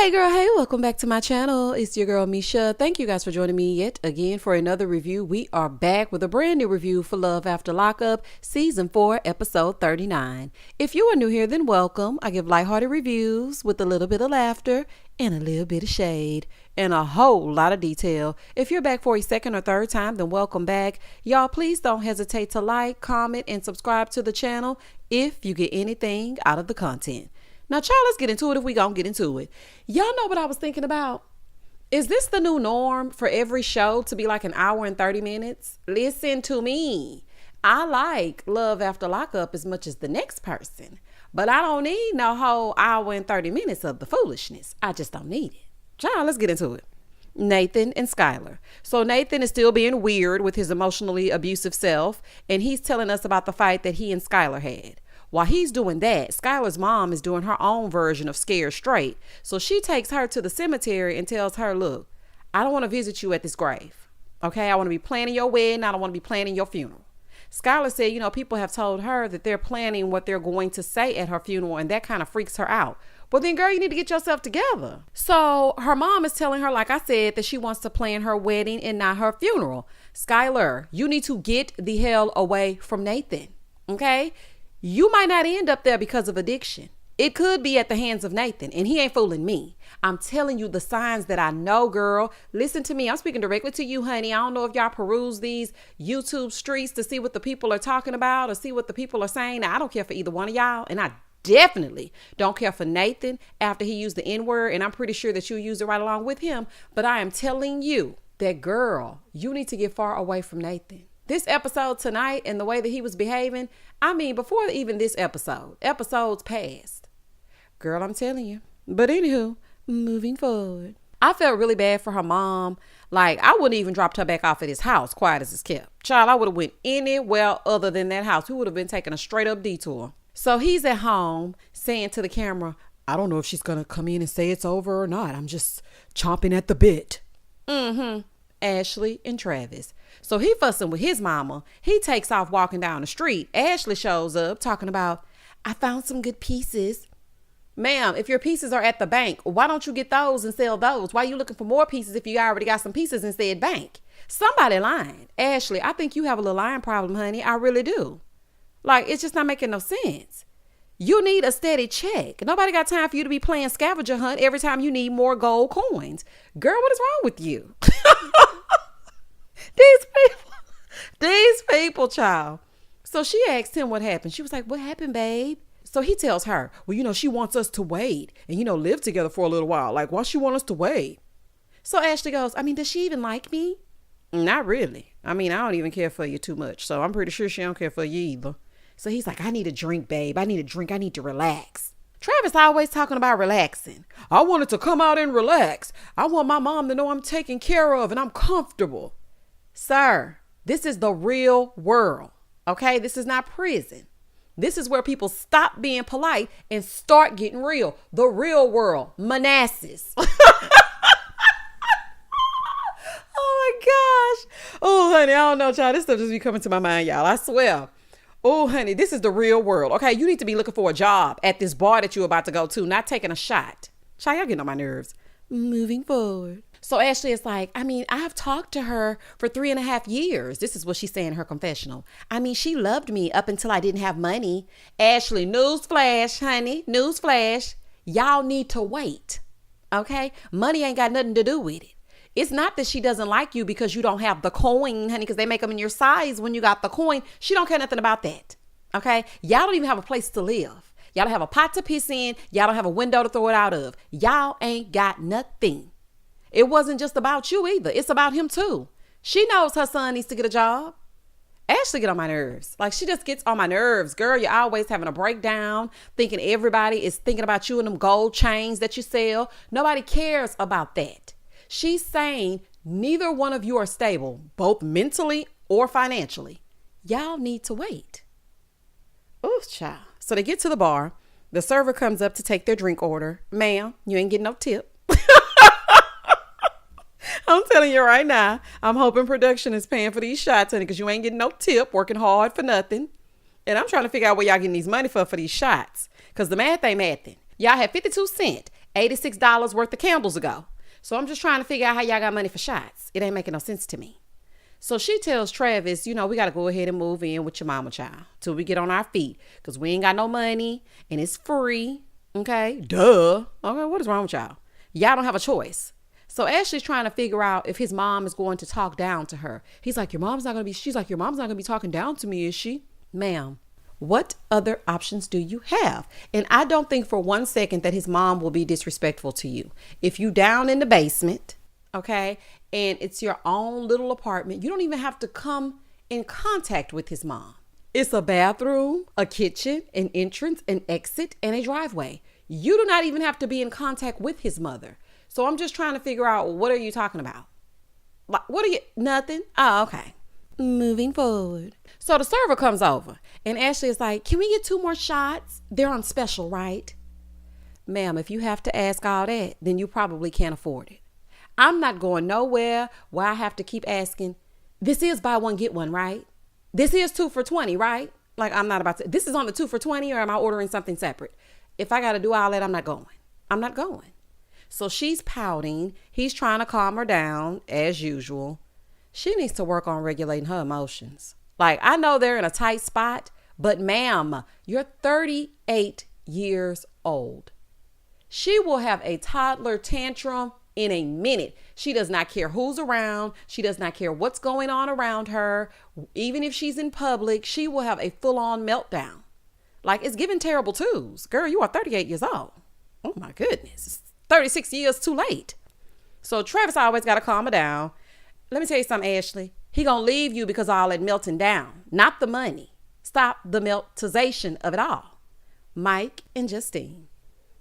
Hey girl, hey, welcome back to my channel. It's your girl Misha. Thank you guys for joining me yet again for another review. We are back with a brand new review for Love After LockUp, Season 4, Episode 39. If you are new here, then welcome. I give lighthearted reviews with a little bit of laughter and a little bit of shade and a whole lot of detail. If you're back for a second or third time, then welcome back. Y'all, please don't hesitate to like, comment, and subscribe to the channel if you get anything out of the content. Now, child, let's get into it if we gonna get into it. Y'all know what I was thinking about? Is this the new norm for every show to be like an hour and 30 minutes? Listen to me. I like Love After Lockup as much as the next person, but I don't need no whole hour and 30 minutes of the foolishness. I just don't need it. Child, let's get into it. Nathan and Skylar. So Nathan is still being weird with his emotionally abusive self, and he's telling us about the fight that he and Skylar had. While he's doing that, Skylar's mom is doing her own version of scared straight. So she takes her to the cemetery and tells her, look, I don't want to visit you at this grave. Okay, I want to be planning your wedding. I don't want to be planning your funeral. Skylar said, people have told her that they're planning what they're going to say at her funeral, and that kind of freaks her out. Well, then, girl, you need to get yourself together. So her mom is telling her, like I said, that she wants to plan her wedding and not her funeral. Skylar, you need to get the hell away from Nathan. Okay? You might not end up there because of addiction. It could be at the hands of Nathan, and he ain't fooling me. I'm telling you the signs that I know, girl. Listen to me. I'm speaking directly to you, honey. I don't know if y'all peruse these YouTube streets to see what the people are talking about or see what the people are saying. Now, I don't care for either one of y'all, and I definitely don't care for Nathan after he used the N-word, and I'm pretty sure that you used it right along with him. But I am telling you that, girl, you need to get far away from Nathan. This episode tonight and the way that he was behaving, before even this episodes past. Girl, I'm telling you. But anywho, moving forward. I felt really bad for her mom. Like, I wouldn't even dropped her back off at his house, quiet as it's kept. Child, I would have went anywhere other than that house. We would have been taking a straight up detour. So he's at home saying to the camera, I don't know if she's going to come in and say it's over or not. I'm just chomping at the bit. Ashley and Travis. So he fussing with his mama. He takes off walking down the street. Ashley shows up talking about, I found some good pieces. Ma'am, if your pieces are at the bank, why don't you get those and sell those? Why are you looking for more pieces if you already got some pieces in said bank? Somebody lying. Ashley, I think you have a little lying problem, honey. I really do. Like, it's just not making no sense. You need a steady check. Nobody got time for you to be playing scavenger hunt every time you need more gold coins. Girl, what is wrong with you? These people, child. So she asked him what happened. She was like, what happened, babe? So he tells her, well, she wants us to wait and, live together for a little while. Like, why she want us to wait? So Ashley goes, does she even like me? Not really. I don't even care for you too much. So I'm pretty sure she don't care for you either. So he's like, I need a drink, babe. I need a drink. I need to relax. Travis always talking about relaxing. I wanted to come out and relax. I want my mom to know I'm taken care of and I'm comfortable. Sir, this is the real world. Okay? This is not prison. This is where people stop being polite and start getting real. The real world. Manassas. Oh my gosh. Oh, honey, I don't know, child. This stuff just be coming to my mind, y'all. I swear. Oh, honey, this is the real world. Okay, you need to be looking for a job at this bar that you're about to go to, not taking a shot. Child, y'all getting on my nerves. Moving forward. So Ashley is like, I've talked to her for 3.5 years. This is what she's saying in her confessional. She loved me up until I didn't have money. Ashley, newsflash, honey, newsflash. Y'all need to wait. Okay? Money ain't got nothing to do with it. It's not that she doesn't like you because you don't have the coin, honey, because they make them in your size when you got the coin. She don't care nothing about that. Okay? Y'all don't even have a place to live. Y'all don't have a pot to piss in. Y'all don't have a window to throw it out of. Y'all ain't got nothing. It wasn't just about you either. It's about him too. She knows her son needs to get a job. Ashley get on my nerves. Like, she just gets on my nerves. Girl, you're always having a breakdown, thinking everybody is thinking about you and them gold chains that you sell. Nobody cares about that. She's saying neither one of you are stable, both mentally or financially. Y'all need to wait. Ooh, child. So they get to the bar. The server comes up to take their drink order. Ma'am, you ain't getting no tip. I'm telling you right now, I'm hoping production is paying for these shots, honey, because you ain't getting no tip, working hard for nothing. And I'm trying to figure out where y'all getting these money for these shots, because the math ain't mathing. Y'all had 52 cents $86 worth of candles ago. So I'm just trying to figure out how y'all got money for shots. It ain't making no sense to me. So she tells Travis, we got to go ahead and move in with your mama child till we get on our feet because we ain't got no money and it's free. Okay. Duh. Okay. What is wrong with y'all? Y'all don't have a choice. So Ashley's trying to figure out if his mom is going to talk down to her. She's like, your mom's not going to be talking down to me, is she? Ma'am, what other options do you have? And I don't think for 1 second that his mom will be disrespectful to you. If you down in the basement, okay, and it's your own little apartment, you don't even have to come in contact with his mom. It's a bathroom, a kitchen, an entrance, an exit, and a driveway. You do not even have to be in contact with his mother. So I'm just trying to figure out, what are you talking about? Nothing? Oh, okay. Moving forward. So the server comes over and Ashley is like, can we get 2 more shots? They're on special, right? Ma'am, if you have to ask all that, then you probably can't afford it. I'm not going nowhere where I have to keep asking. This is buy one, get one, right? This is 2 for $20, right? Like, I'm not about to, this is on the 2 for $20, or am I ordering something separate? If I got to do all that, I'm not going. I'm not going. So she's pouting. He's trying to calm her down as usual. She needs to work on regulating her emotions. Like, I know they're in a tight spot, but ma'am, you're 38 years old. She will have a toddler tantrum in a minute. She does not care who's around. She does not care what's going on around her. Even if she's in public, she will have a full-on meltdown. Like, it's giving terrible twos. Girl, you are 38 years old. Oh my goodness. It's 36 years too late. So Travis always got to calm her down. Let me tell you something, Ashley. He gonna leave you because of all that melting down, not the money. Stop the meltization of it all. Mike and Justine.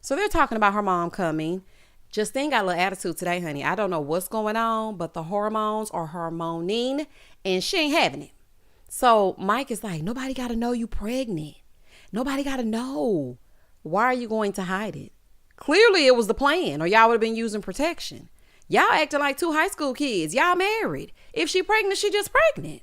So they're talking about her mom coming. Justine got a little attitude today, honey. I don't know what's going on, but the hormones are hormoning and she ain't having it. So Mike is like, nobody got to know you pregnant. Nobody got to know. Why are you going to hide it? Clearly it was the plan, or y'all would have been using protection. Y'all acting like 2 high school kids. Y'all married. If she pregnant, she just pregnant.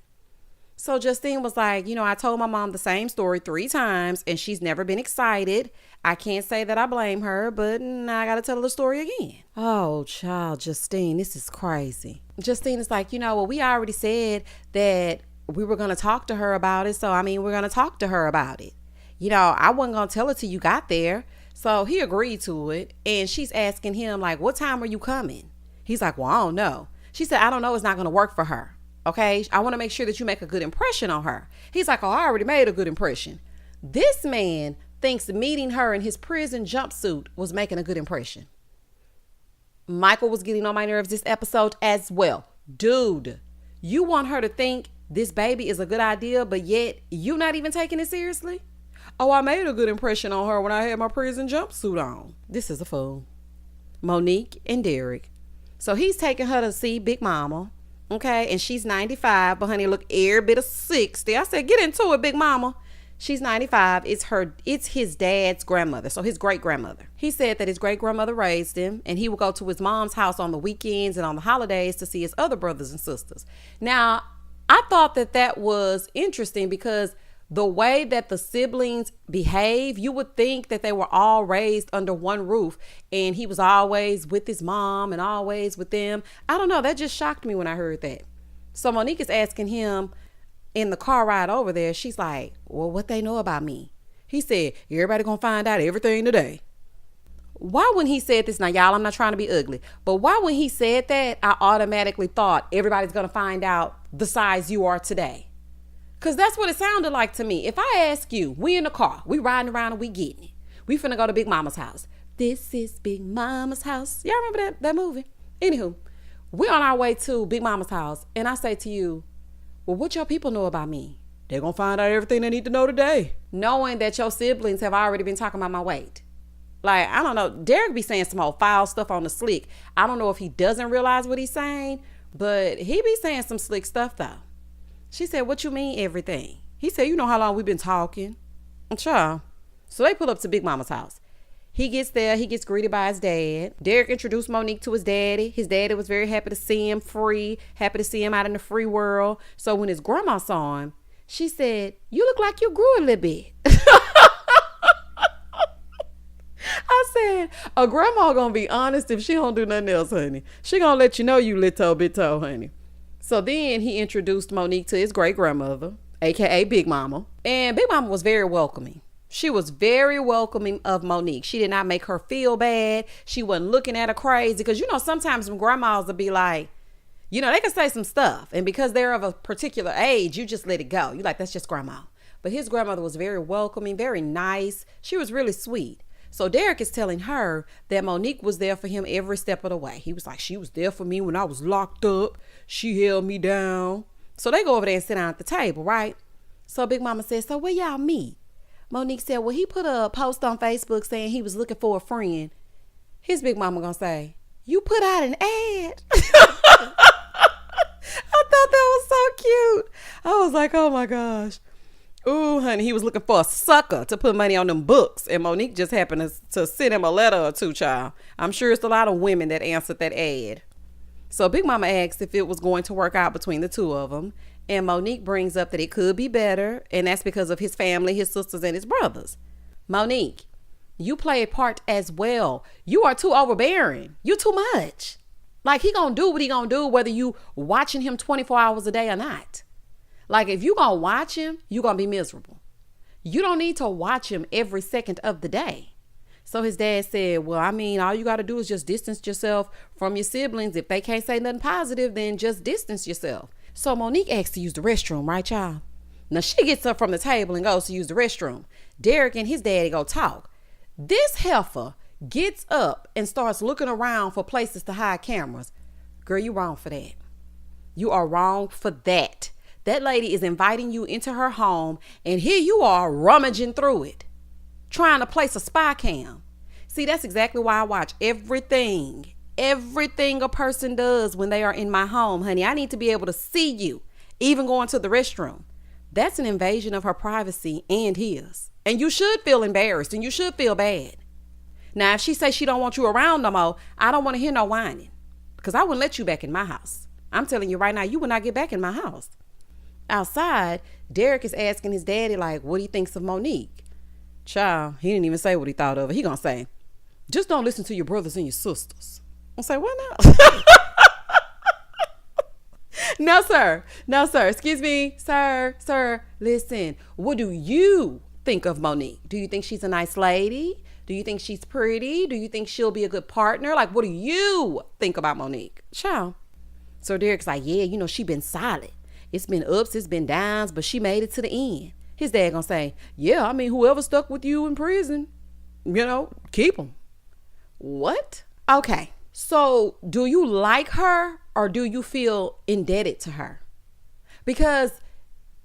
So Justine was like, I told my mom the same story 3 times and she's never been excited. I can't say that I blame her, but now I got to tell her the story again. Oh, child, Justine, this is crazy. Justine is like, well, we already said that we were going to talk to her about it. So, we're going to talk to her about it. I wasn't going to tell her till you got there. So he agreed to it. And she's asking him, like, what time are you coming? He's like, well, I don't know. She said, I don't know. It's not going to work for her. Okay. I want to make sure that you make a good impression on her. He's like, oh, I already made a good impression. This man thinks meeting her in his prison jumpsuit was making a good impression. Michael was getting on my nerves this episode as well. Dude, you want her to think this baby is a good idea, but yet you not even taking it seriously? Oh, I made a good impression on her when I had my prison jumpsuit on. This is a fool. Monique and Derek. So he's taking her to see Big Mama. Okay. And she's 95, but honey, look, every bit of 60. I said, get into it, Big Mama. She's 95. It's his dad's grandmother. So his great grandmother. He said that his great grandmother raised him and he would go to his mom's house on the weekends and on the holidays to see his other brothers and sisters. Now, I thought that was interesting because the way that the siblings behave, you would think that they were all raised under one roof and he was always with his mom and always with them. I don't know. That just shocked me when I heard that. So Monique is asking him in the car ride over there. She's like, well, what they know about me? He said, everybody gonna find out everything today. Why when he said this, now y'all, I'm not trying to be ugly, but why when he said that, I automatically thought everybody's gonna find out the size you are today? Because that's what it sounded like to me. If I ask you, we in the car, we riding around and we getting it. We finna go to Big Mama's house. This is Big Mama's house. Y'all remember that movie? Anywho, we on our way to Big Mama's house. And I say to you, well, what your people know about me? They're gonna find out everything they need to know today. Knowing that your siblings have already been talking about my weight. Like, I don't know. Derek be saying some old foul stuff on the slick. I don't know if he doesn't realize what he's saying, but he be saying some slick stuff though. She said, what you mean everything? He said, you know how long we've been talking. Sure. So they pull up to Big Mama's house. He gets there. He gets greeted by his dad. Derek introduced Monique to his daddy. His daddy was very happy to see him free, happy to see him out in the free world. So when his grandma saw him, she said, you look like you grew a little bit. I said, a grandma gonna be honest if she don't do nothing else, honey. She gonna let you know you little bitto, honey. So then he introduced Monique to his great grandmother, aka Big Mama. And Big Mama was very welcoming. She was very welcoming of Monique. She did not make her feel bad. She wasn't looking at her crazy. Because, sometimes when grandmas will be like, they can say some stuff. And because they're of a particular age, you just let it go. You're like, that's just grandma. But his grandmother was very welcoming, very nice. She was really sweet. So Derek is telling her that Monique was there for him every step of the way. He was like, she was there for me when I was locked up. She held me down. So they go over there and sit down at the table, right? So Big Mama says, so where y'all meet? Monique said, well, he put a post on Facebook saying he was looking for a friend. His Big Mama gonna say, you put out an ad? I thought that was so cute. I was like, oh my gosh. Ooh, honey, he was looking for a sucker to put money on them books. And Monique just happened to send him a letter or two, child. I'm sure it's a lot of women that answered that ad. So Big Mama asked if it was going to work out between the two of them. And Monique brings up that it could be better. And that's because of his family, his sisters, and his brothers. Monique, you play a part as well. You are too overbearing. You too much. Like, he gonna do what he gonna do, whether you watching him 24 hours a day or not. Like, if you gonna watch him, you gonna be miserable. You don't need to watch him every second of the day. So his dad said, well, all you got to do is just distance yourself from your siblings. If they can't say nothing positive, then just distance yourself. So Monique asked to use the restroom, right, y'all? Now she gets up from the table and goes to use the restroom. Derek and his daddy go talk. This heifer gets up and starts looking around for places to hide cameras. Girl, you wrong for that. You are wrong for that. That lady is inviting you into her home, and here you are rummaging through it, trying to place a spy cam. See, that's exactly why I watch everything a person does when they are in my home, honey. I need to be able to see you, even going to the restroom. That's an invasion of her privacy and his. And you should feel embarrassed and you should feel bad. Now, if she says she don't want you around no more, I don't want to hear no whining, because I wouldn't let you back in my house. I'm telling you right now, you will not get back in my house. Outside, Derek is asking his daddy, like, what he thinks of Monique. Child, he didn't even say what he thought of her. He gonna say, just don't listen to your brothers and your sisters. I say, why not? No, sir. Excuse me, sir. Listen, what do you think of Monique? Do you think she's a nice lady? Do you think she's pretty? Do you think she'll be a good partner? Like, what do you think about Monique? Child. So Derek's like, yeah, she been solid. It's been ups, it's been downs, but she made it to the end. His dad gonna say, yeah, whoever stuck with you in prison, keep them. What? Okay. So do you like her or do you feel indebted to her? Because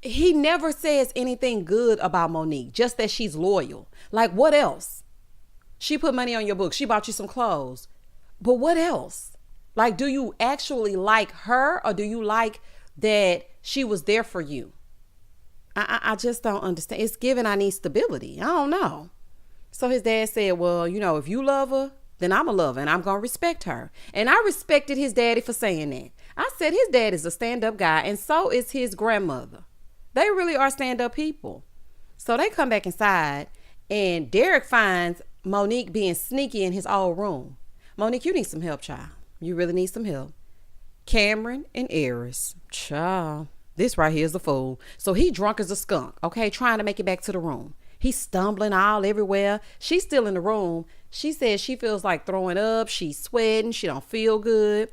he never says anything good about Monique, just that she's loyal. Like, what else? She put money on your book. She bought you some clothes. But what else? Like, do you actually like her or do you like that she was there for you? I just don't understand. It's given I need stability. I don't know. So his dad said, well, if you love her, then I'm a lover and I'm going to respect her. And I respected his daddy for saying that. I said his dad is a stand-up guy and so is his grandmother. They really are stand-up people. So they come back inside and Derek finds Monique being sneaky in his old room. Monique, you need some help, child. You really need some help. Cameron and Airis. Child, this right here is a fool. So he drunk as a skunk, okay, trying to make it back to the room. He's stumbling all everywhere. She's still in the room. She says she feels like throwing up. She's sweating. She don't feel good.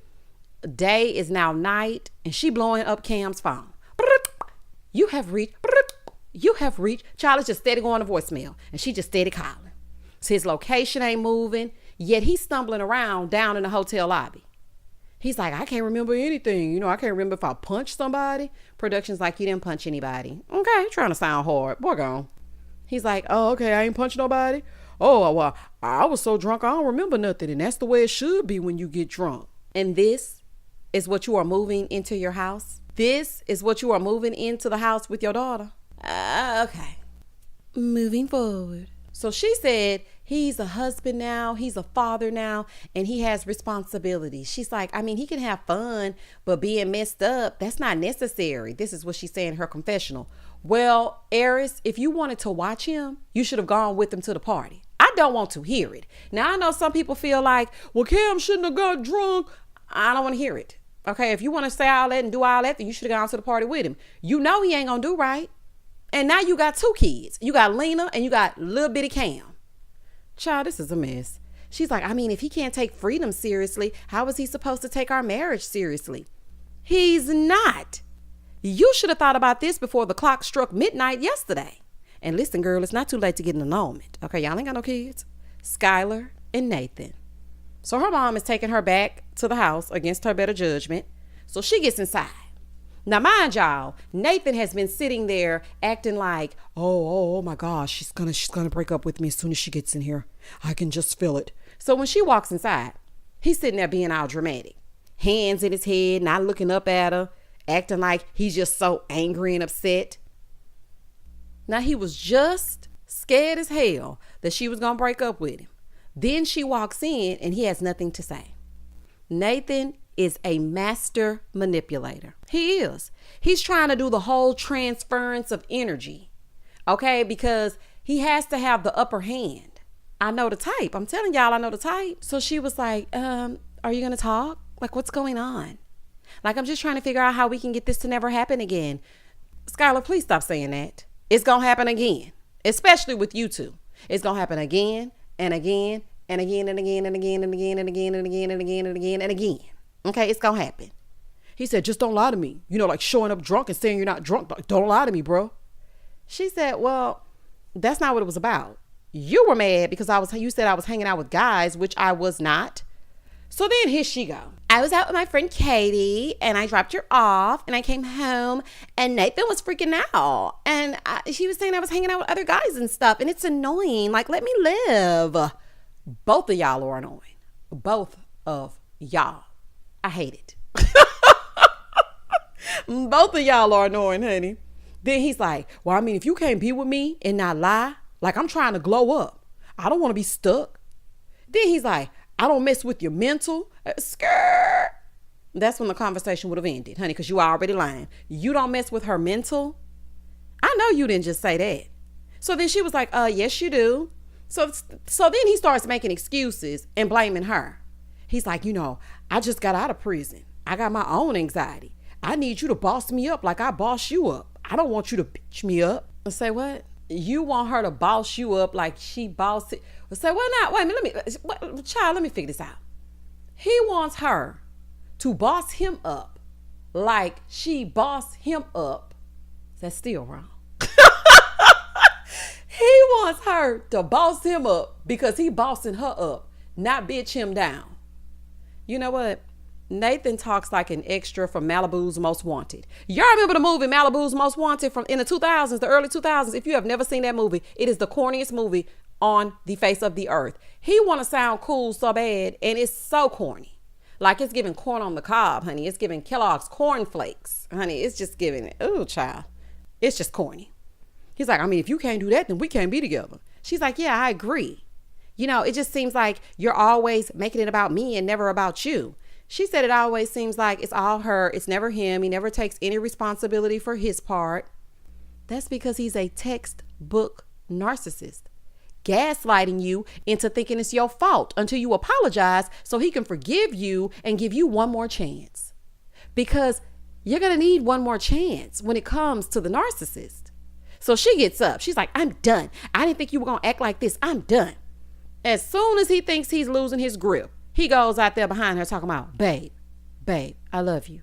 Day is now night, and she blowing up Cam's phone. You have reached. Child is just steady going to voicemail, and she just steady calling. So his location ain't moving, yet he's stumbling around down in the hotel lobby. He's like, I can't remember anything. I can't remember if I punched somebody. Production's like, you didn't punch anybody. Okay, trying to sound hard. Boy, gone. He's like, oh, okay, I ain't punched nobody. Oh, well, I was so drunk, I don't remember nothing. And that's the way it should be when you get drunk. And this is what you are moving into your house? This is what you are moving into the house with your daughter? Okay. Moving forward. So she said he's a husband now, he's a father now, and he has responsibilities. She's like, he can have fun, but being messed up, that's not necessary. This is what she's saying in her confessional. Well, Airis, if you wanted to watch him, you should have gone with him to the party. I don't want to hear it. Now, I know some people feel like, well, Cam shouldn't have got drunk. I don't want to hear it. Okay, if you want to say all that and do all that, then you should have gone to the party with him. You know he ain't going to do right. And now you got 2 kids. You got Lena and you got little bitty Cam. Child, this is a mess. She's like, I mean, if he can't take freedom seriously, how is he supposed to take our marriage seriously? He's not. You should have thought about this before the clock struck midnight yesterday. And listen, girl, it's not too late to get an annulment. Okay, y'all ain't got no kids. Skylar and Nathan. So her mom is taking her back to the house against her better judgment. So she gets inside. Now, mind y'all, Nathan has been sitting there acting like, oh my gosh, she's gonna break up with me as soon as she gets in here. I can just feel it. So when she walks inside, he's sitting there being all dramatic. Hands in his head, not looking up at her, acting like he's just so angry and upset. Now, he was just scared as hell that she was gonna break up with him. Then she walks in and he has nothing to say. Nathan is a master manipulator. He is. He's trying to do the whole transference of energy. Okay, because he has to have the upper hand. I know the type. I'm telling y'all, I know the type. So she was like, are you gonna talk? Like, what's going on? Like, I'm just trying to figure out how we can get this to never happen again. Skylar, please stop saying that. It's gonna happen again, especially with you two. It's gonna happen again and again and again and again and again and again and again and again and again and again and again. Okay, it's gonna happen. He said, just don't lie to me. You know, like showing up drunk and saying you're not drunk. Don't lie to me, bro. She said, well, that's not what it was about. You were mad because you said I was hanging out with guys, which I was not. So then here she go. I was out with my friend Katie and I dropped her off and I came home and Nathan was freaking out. And she was saying I was hanging out with other guys and stuff. And it's annoying. Like, let me live. Both of y'all are annoying. Both of y'all. I hate it. Both of y'all are annoying, honey. Then he's like, well, I mean, if you can't be with me and not lie, like I'm trying to glow up. I don't want to be stuck. Then he's like, I don't mess with your mental. Skirt. That's when the conversation would have ended, honey, because you are already lying. You don't mess with her mental. I know you didn't just say that. So then she was like, yes, you do. So then he starts making excuses and blaming her. He's like, you know, I just got out of prison. I got my own anxiety. I need you to boss me up like I boss you up. I don't want you to bitch me up. I say, what? You want her to boss you up like she bossed it? I say, well, now, wait a minute, child, let me figure this out. He wants her to boss him up like she bossed him up. That's still wrong. He wants her to boss him up because he bossing her up, not bitch him down. You know what? Nathan talks like an extra from Malibu's Most Wanted. Y'all remember the movie Malibu's Most Wanted from in the 2000s, the early 2000s? If you have never seen that movie, it is the corniest movie on the face of the earth. He want to sound cool so bad, and it's so corny. Like it's giving corn on the cob, honey. It's giving Kellogg's Corn Flakes, honey. It's just giving it. Ooh, child. It's just corny. He's like, I mean, if you can't do that, then we can't be together. She's like, yeah, I agree. You know, it just seems like you're always making it about me and never about you. She said it always seems like it's all her. It's never him. He never takes any responsibility for his part. That's because he's a textbook narcissist, gaslighting you into thinking it's your fault until you apologize so he can forgive you and give you one more chance. Because you're going to need one more chance when it comes to the narcissist. So she gets up. She's like, I'm done. I didn't think you were going to act like this. I'm done. As soon as he thinks he's losing his grip, he goes out there behind her talking about, babe, I love you.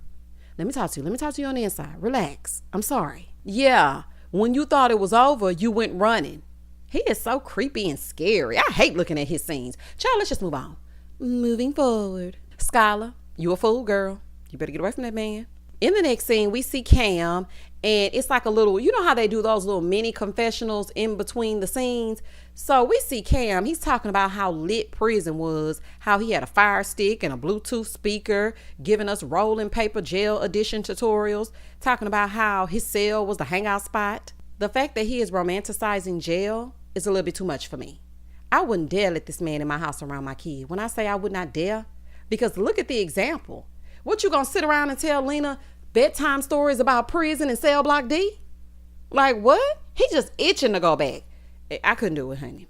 Let me talk to you on the inside. Relax. I'm sorry. Yeah. When you thought it was over, you went running. He is so creepy and scary. I hate looking at his scenes. Child, let's just move on. Moving forward. Skylar, you a fool, girl. You better get away from that man. In the next scene, we see Cam, and it's like a little, you know how they do those little mini confessionals in between the scenes? So we see Cam, he's talking about how lit prison was, how he had a fire stick and a Bluetooth speaker, giving us rolling paper jail edition tutorials, talking about how his cell was the hangout spot. The fact that he is romanticizing jail is a little bit too much for me. I wouldn't dare let this man in my house around my kid. When I say I would not dare, because look at the example. What, you gonna sit around and tell Lena bedtime stories about prison and cell block D? Like what? He just itching to go back. I couldn't do it, honey.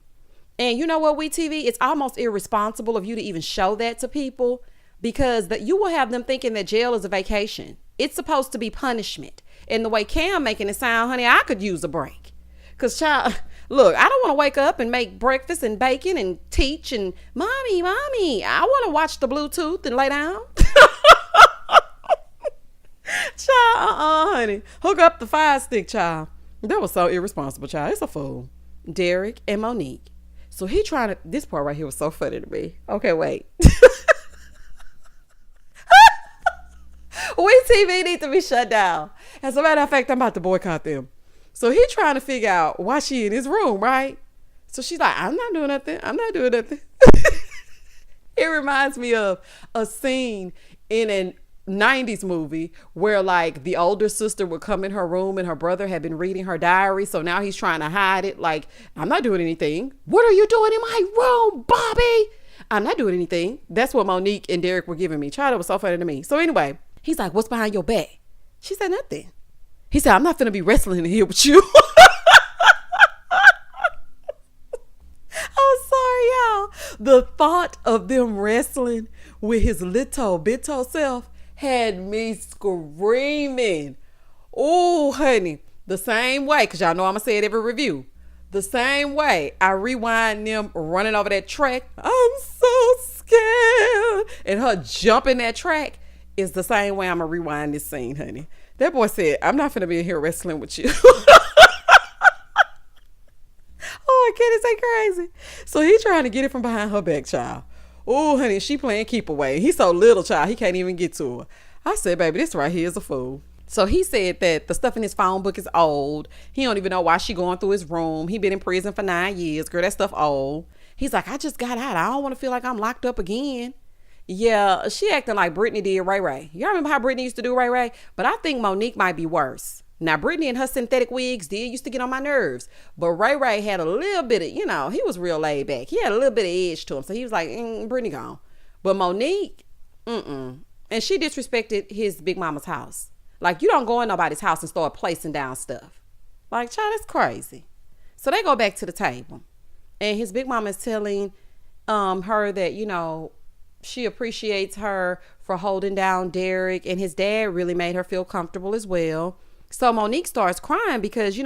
And you know what, WeTV, it's almost irresponsible of you to even show that to people, because that you will have them thinking that jail is a vacation. It's supposed to be punishment. And the way Cam making it sound, honey, I could use a break. Because, child, look, I don't want to wake up and make breakfast and bacon and teach and, mommy, I want to watch the Bluetooth and lay down. Child, honey. Hook up the Fire Stick, child. That was so irresponsible, child. It's a fool. Derek and Monique. So he trying to, this part right here was so funny to me. Okay, wait. WeTV need to be shut down. As a matter of fact, I'm about to boycott them. So he trying to figure out why she in his room, right? So she's like, I'm not doing nothing. It reminds me of a scene in a 90s movie where like the older sister would come in her room and her brother had been reading her diary. So now he's trying to hide it. Like, I'm not doing anything. What are you doing in my room, Bobby? I'm not doing anything. That's what Monique and Derek were giving me. Child, it was so funny to me. So anyway, he's like, what's behind your back? She said nothing. He said, I'm not finna be wrestling in here with you. I'm sorry, y'all. The thought of them wrestling with his little bitto self had me screaming. Oh, honey, the same way, because y'all know I'm going to say it every review. The same way I rewind them running over that track. I'm so scared. And her jumping that track is the same way I'm going to rewind this scene, honey. That boy said, I'm not finna be in here wrestling with you. Oh, I can't say crazy. So he trying to get it from behind her back, child. Oh, honey, she playing keep away. He's so little, child, he can't even get to her. I said, baby, this right here is a fool. So he said that the stuff in his phone book is old. He don't even know why she going through his room. He been in prison for 9 years. Girl, that stuff old. He's like, I just got out. I don't want to feel like I'm locked up again. Yeah, she acting like Brittany did Ray Ray. Y'all remember how Brittany used to do Ray Ray? But I think Monique might be worse. Now, Brittany and her synthetic wigs used to get on my nerves. But Ray Ray had a little bit of, he was real laid back. He had a little bit of edge to him. So he was like, Brittany gone. But Monique, And she disrespected his big mama's house. Like, you don't go in nobody's house and start placing down stuff. Like, child, that's crazy. So they go back to the table. And his big mama is telling her that, she appreciates her for holding down Derek, and his dad really made her feel comfortable as well. So Monique starts crying because,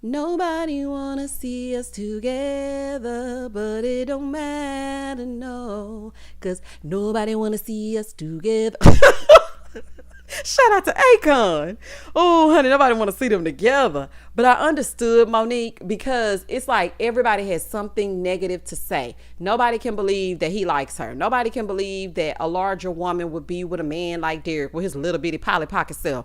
nobody wanna see us together, but it don't matter, no, cause nobody wanna see us together. Shout out to Akon. Oh, honey, nobody want to see them together. But I understood Monique, because it's like everybody has something negative to say. Nobody can believe that he likes her. Nobody can believe that a larger woman would be with a man like Derek with his little bitty Polly Pocket self.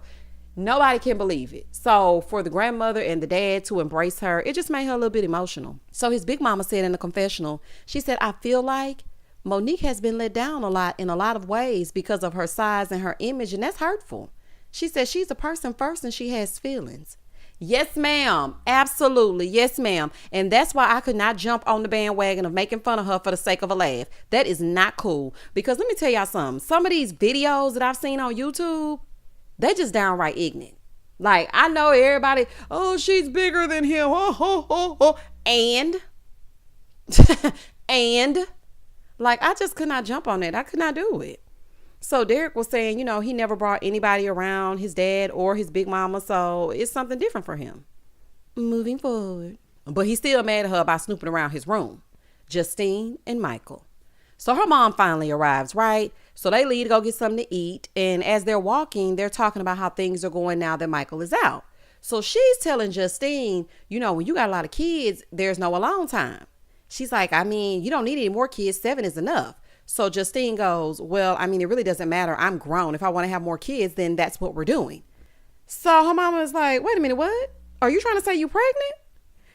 Nobody can believe it. So for the grandmother and the dad to embrace her, it just made her a little bit emotional. So his big mama said in the confessional, she said, I feel like Monique has been let down a lot in a lot of ways because of her size and her image, and that's hurtful. She said she's a person first and she has feelings. Yes, ma'am. Absolutely. Yes, ma'am. And that's why I could not jump on the bandwagon of making fun of her for the sake of a laugh. That is not cool. Because let me tell y'all something. Some of these videos that I've seen on YouTube, they just downright ignorant. Like, I know everybody, oh, she's bigger than him. And like, I just could not jump on that. I could not do it. So Derek was saying, he never brought anybody around his dad or his big mama. So it's something different for him moving forward. But he's still mad at her about snooping around his room. Justine and Michael. So her mom finally arrives, right? So they leave to go get something to eat. And as they're walking, they're talking about how things are going now that Michael is out. So she's telling Justine, when you got a lot of kids, there's no alone time. She's like, you don't need any more kids. 7 is enough. So Justine goes, well, it really doesn't matter. I'm grown. If I want to have more kids, then that's what we're doing. So her mama is like, wait a minute, what? Are you trying to say you pregnant?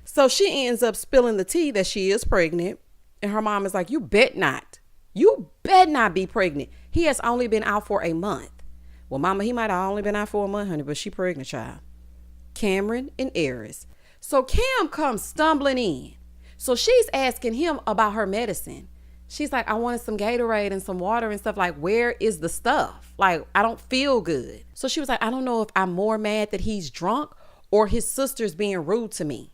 So she ends up spilling the tea that she is pregnant. And her mom is like, you bet not. You bet not be pregnant. He has only been out for a month. Well, mama, he might have only been out for a month, honey, but she pregnant, child. Cameron and Airis. So Cam comes stumbling in. So she's asking him about her medicine. She's like, I wanted some Gatorade and some water and stuff. Like, where is the stuff? Like, I don't feel good. So she was like, I don't know if I'm more mad that he's drunk or his sister's being rude to me.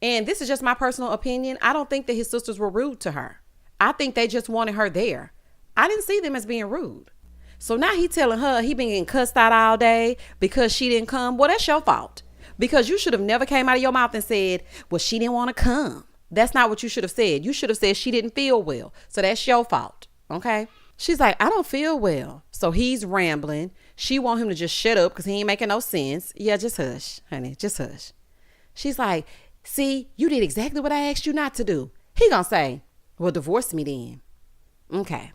And this is just my personal opinion. I don't think that his sisters were rude to her. I think they just wanted her there. I didn't see them as being rude. So now he telling her he been getting cussed out all day because she didn't come. Well, that's your fault. Because you should have never came out of your mouth and said, well, she didn't want to come. That's not what you should have said. You should have said she didn't feel well. So that's your fault. Okay. She's like, I don't feel well. So he's rambling. She want him to just shut up because he ain't making no sense. Yeah, just hush, honey. Just hush. She's like, see, you did exactly what I asked you not to do. He gonna say, well, divorce me then. Okay.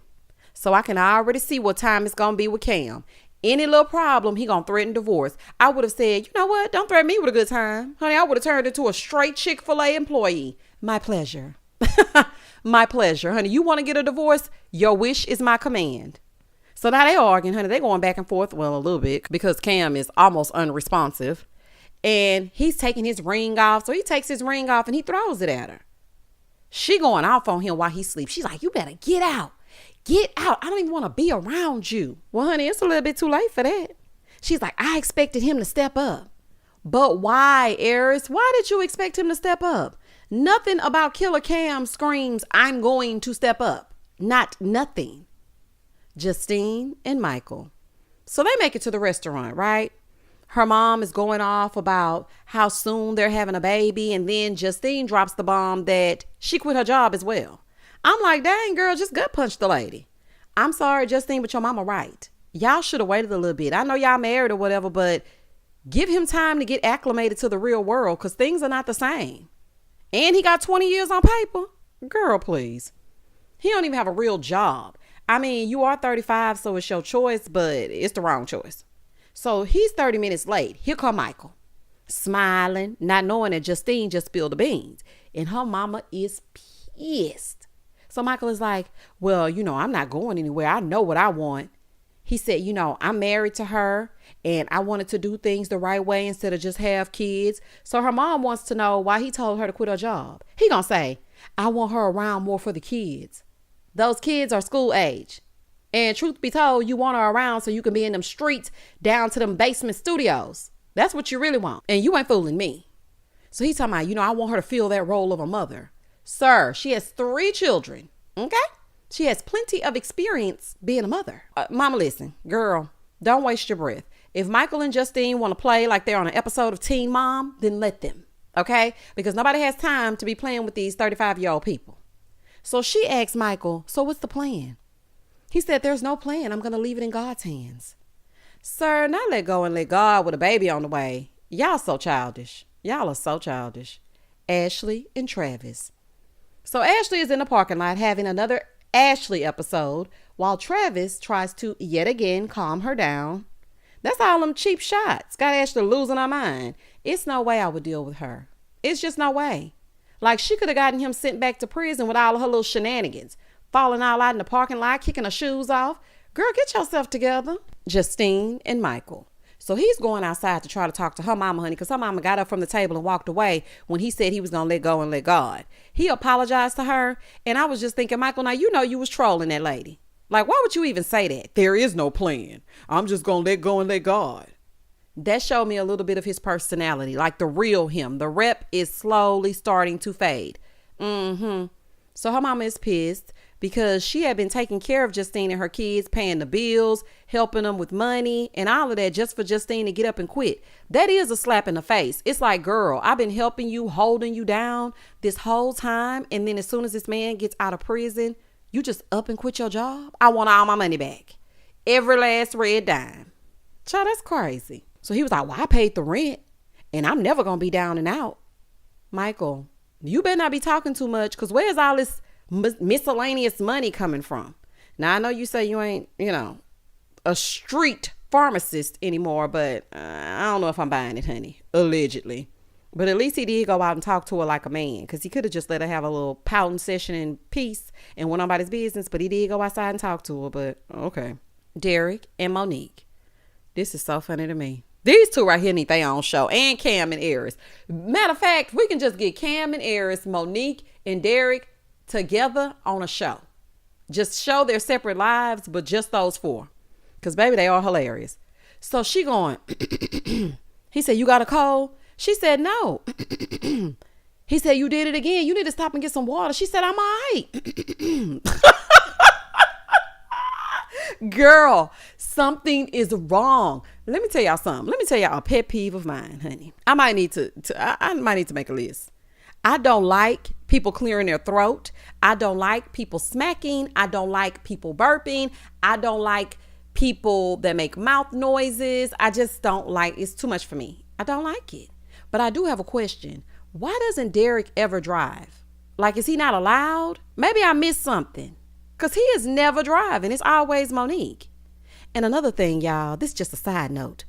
So I can already see what time it's gonna be with Cam. Any little problem, he gonna threaten divorce. I would have said, you know what? Don't threaten me with a good time. Honey, I would have turned into a straight Chick-fil-A employee. My pleasure. My pleasure. Honey, you want to get a divorce? Your wish is my command. So now they arguing, honey. They going back and forth. Well, a little bit because Cam is almost unresponsive. And he's taking his ring off. So he takes his ring off and he throws it at her. She going off on him while he sleeps. She's like, you better get out. Get out. I don't even want to be around you. Well, honey, it's a little bit too late for that. She's like, I expected him to step up. But why, Airis? Why did you expect him to step up? Nothing about Killer Cam screams, I'm going to step up. Nothing. Justine and Michael. So they make it to the restaurant, right? Her mom is going off about how soon they're having a baby. And then Justine drops the bomb that she quit her job as well. I'm like, dang, girl, just gut punch the lady. I'm sorry, Justine, but your mama right. Y'all should have waited a little bit. I know y'all married or whatever, but give him time to get acclimated to the real world because things are not the same. And he got 20 years on paper. Girl, please. He don't even have a real job. I mean, you are 35, so it's your choice, but it's the wrong choice. So he's 30 minutes late. Here come Michael. Smiling, not knowing that Justine just spilled the beans. And her mama is pissed. So Michael is like, well, I'm not going anywhere. I know what I want. He said, I'm married to her and I wanted to do things the right way instead of just have kids. So her mom wants to know why he told her to quit her job. He gonna say, I want her around more for the kids. Those kids are school age. And truth be told, you want her around so you can be in them streets down to them basement studios. That's what you really want. And you ain't fooling me. So he's talking about, I want her to fill that role of a mother. Sir, she has 3 children. Okay? She has plenty of experience being a mother. Mama, listen, girl, don't waste your breath. If Michael and Justine want to play like they're on an episode of Teen Mom, then let them. Okay? Because nobody has time to be playing with these 35-year-old people. So she asked Michael, so what's the plan? He said, there's no plan. I'm going to leave it in God's hands. Sir, not let go and let God with a baby on the way. Y'all so childish. Y'all are so childish. Ashley and Travis. So Ashley is in the parking lot having another Ashley episode while Travis tries to yet again calm her down. That's all them cheap shots. Got Ashley losing her mind. It's no way I would deal with her. It's just no way. Like she could have gotten him sent back to prison with all of her little shenanigans. Falling all out in the parking lot, kicking her shoes off. Girl, get yourself together. Justine and Michael. So he's going outside to try to talk to her mama, honey, because her mama got up from the table and walked away when he said he was going to let go and let God. He apologized to her. And I was just thinking, Michael, now you was trolling that lady. Like, why would you even say that? There is no plan. I'm just going to let go and let God. That showed me a little bit of his personality, like the real him. The rep is slowly starting to fade. So her mama is pissed because she had been taking care of Justine and her kids, paying the bills, helping them with money and all of that just for Justine to get up and quit. That is a slap in the face. It's like, girl, I've been helping you, holding you down this whole time. And then as soon as this man gets out of prison, you just up and quit your job. I want all my money back. Every last red dime. Child, that's crazy. So he was like, well, I paid the rent and I'm never going to be down and out. Michael, you better not be talking too much because where's all this miscellaneous money coming from? Now, I know you say you ain't, a street pharmacist anymore, but I don't know if I'm buying it, honey. Allegedly. But at least he did go out and talk to her like a man because he could have just let her have a little pouting session in peace and went on about his business. But he did go outside and talk to her. But okay. Derek and Monique. This is so funny to me. These two right here need their own show. And Cam and Airis. Matter of fact, we can just get Cam and Airis, Monique and Derek together on a show. Just show their separate lives, but just those 4. Because, baby, they are hilarious. So she going, he said, you got a cold? She said, no. He said, you did it again. You need to stop and get some water. She said, I'm all right. Girl, something is wrong. Let me tell y'all something. Let me tell y'all a pet peeve of mine, honey. I might need to make a list. I don't like people clearing their throat. I don't like people smacking. I don't like people burping. I don't like people that make mouth noises. I just don't like, it's too much for me. I don't like it. But I do have a question. Why doesn't Derek ever drive? Like, is he not allowed? Maybe I missed something. Because he is never driving. It's always Monique. And another thing, y'all, this is just a side note.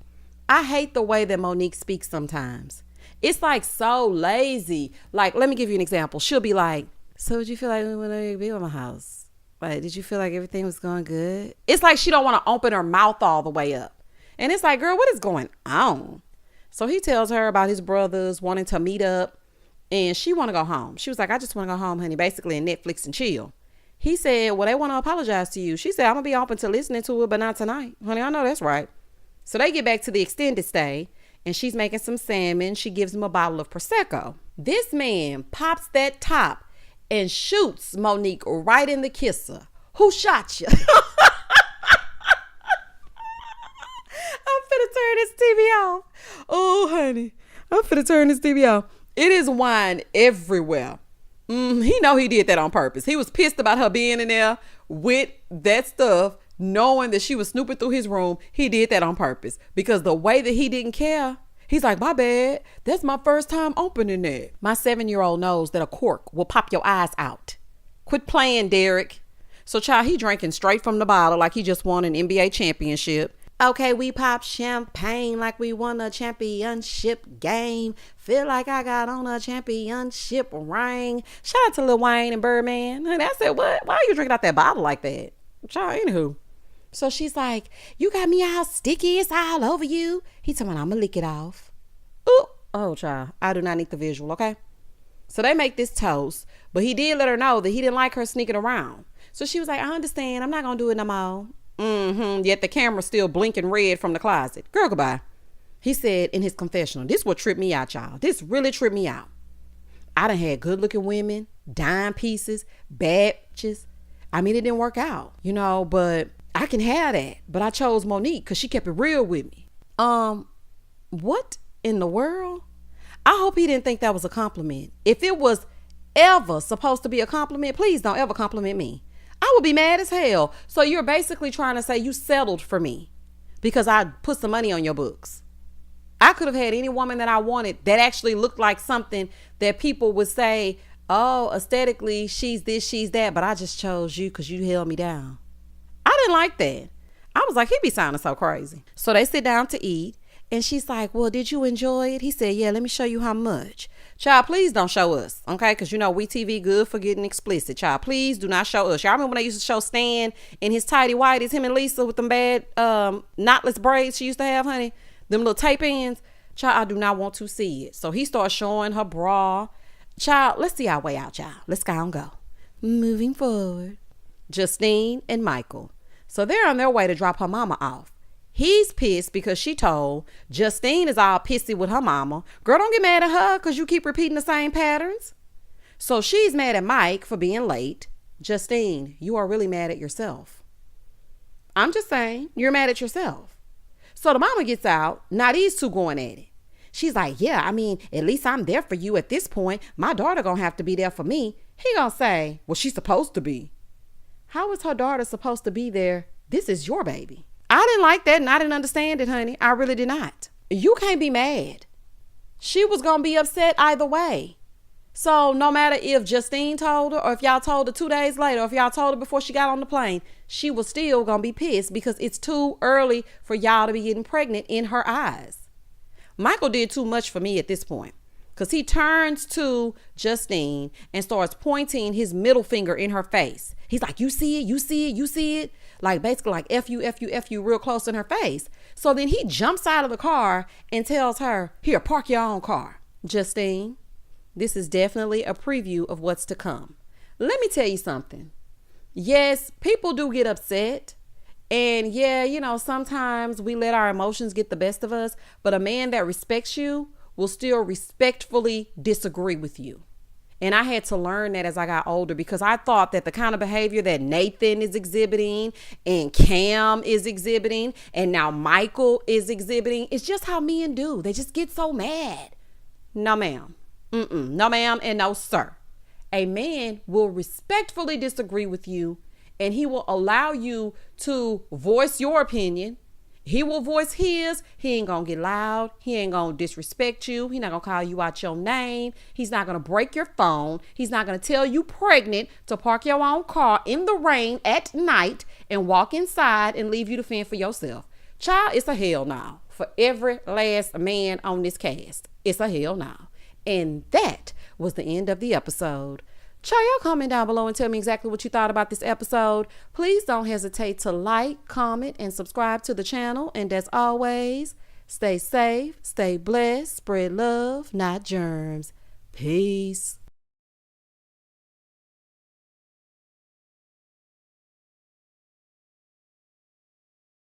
I hate the way that Monique speaks sometimes. It's like so lazy. Like, let me give you an example. She'll be like, so did you feel like when I be at my house? Like, did you feel like everything was going good? It's like she don't want to open her mouth all the way up. And it's like, girl, what is going on? So he tells her about his brothers wanting to meet up. And she want to go home. She was like, I just want to go home, honey, basically, and Netflix and chill. He said, well, they want to apologize to you. She said, I'm going to be open to listening to it, but not tonight. Honey, I know that's right. So they get back to the extended stay, and she's making some salmon. She gives him a bottle of Prosecco. This man pops that top and shoots Monique right in the kisser. Who shot you? I'm finna turn this TV off. Oh, honey, I'm finna turn this TV off. It is wine everywhere. He know he did that on purpose. He was pissed about her being in there with that stuff, knowing that she was snooping through his room. He did that on purpose because the way that he didn't care, he's like, my bad. That's my first time opening that. My 7-year-old knows that a cork will pop your eyes out. Quit playing, Derek. So, child, he drinking straight from the bottle like he just won an NBA championship. Okay, we pop champagne like we won a championship game. Feel like I got on a championship ring. Shout out to Lil Wayne and Birdman. And I said, what? Why are you drinking out that bottle like that? Child, anywho. So she's like, you got me all sticky. It's all over you. He told me, I'm going to lick it off. Ooh. Oh, child. I do not need the visual, okay? So they make this toast. But he did let her know that he didn't like her sneaking around. So she was like, I understand. I'm not going to do it no more. Yet the camera's still blinking red from the closet. Girl, goodbye. He said in his confessional, this what tripped me out, y'all. This really tripped me out. I done had good looking women, dime pieces, bad bitches. I mean, it didn't work out, but I can have that. But I chose Monique because she kept it real with me. What in the world? I hope he didn't think that was a compliment. If it was ever supposed to be a compliment, please don't ever compliment me. I would be mad as hell. So you're basically trying to say you settled for me because I put some money on your books. I could have had any woman that I wanted that actually looked like something that people would say, oh, aesthetically, she's this, she's that. But I just chose you because you held me down. I didn't like that. I was like, he be sounding so crazy. So they sit down to eat. And she's like, well, did you enjoy it? He said, yeah, let me show you how much. Child, please don't show us, okay? Because, we TV good for getting explicit. Child, please do not show us. Y'all remember when they used to show Stan in his tighty whities, him and Lisa with them bad knotless braids she used to have, honey? Them little tape ends. Child, I do not want to see it. So he starts showing her bra. Child, let's see our way out, y'all. Let's go and go. Moving forward. Justine and Michael. So they're on their way to drop her mama off. He's pissed because she told Justine is all pissy with her mama. Girl, don't get mad at her because you keep repeating the same patterns. So she's mad at Mike for being late. Justine, you are really mad at yourself. I'm just saying, you're mad at yourself. So the mama gets out. Now these two going at it. She's like, yeah, I mean, at least I'm there for you at this point. My daughter gonna have to be there for me. He gonna say, well, she's supposed to be. How is her daughter supposed to be there? This is your baby. I didn't like that and I didn't understand it, honey. I really did not. You can't be mad. She was going to be upset either way. So no matter if Justine told her or if y'all told her 2 days later or if y'all told her before she got on the plane, she was still going to be pissed because it's too early for y'all to be getting pregnant in her eyes. Michael did too much for me at this point because he turns to Justine and starts pointing his middle finger in her face. He's like, you see it, you see it, you see it. Like basically like F you, F you, F you real close in her face. So then he jumps out of the car and tells her, here, park your own car. Justine, this is definitely a preview of what's to come. Let me tell you something. Yes, people do get upset. And yeah, sometimes we let our emotions get the best of us. But a man that respects you will still respectfully disagree with you. And I had to learn that as I got older, because I thought that the kind of behavior that Nathan is exhibiting and Cam is exhibiting and now Michael is exhibiting is just how men do. They just get so mad. No, ma'am. No, ma'am, and no, sir. A man will respectfully disagree with you, and he will allow you to voice your opinion. He will voice his. He ain't gonna get loud. He ain't gonna disrespect you. He not gonna call you out your name. He's not gonna break your phone. He's not gonna tell you pregnant to park your own car in the rain at night and walk inside and leave you to fend for yourself. Child, it's a hell no for every last man on this cast. It's a hell no. And that was the end of the episode. Y'all comment down below and tell me exactly what you thought about this episode. Please don't hesitate to like, comment, and subscribe to the channel. And as always, stay safe, stay blessed, spread love, not germs. Peace.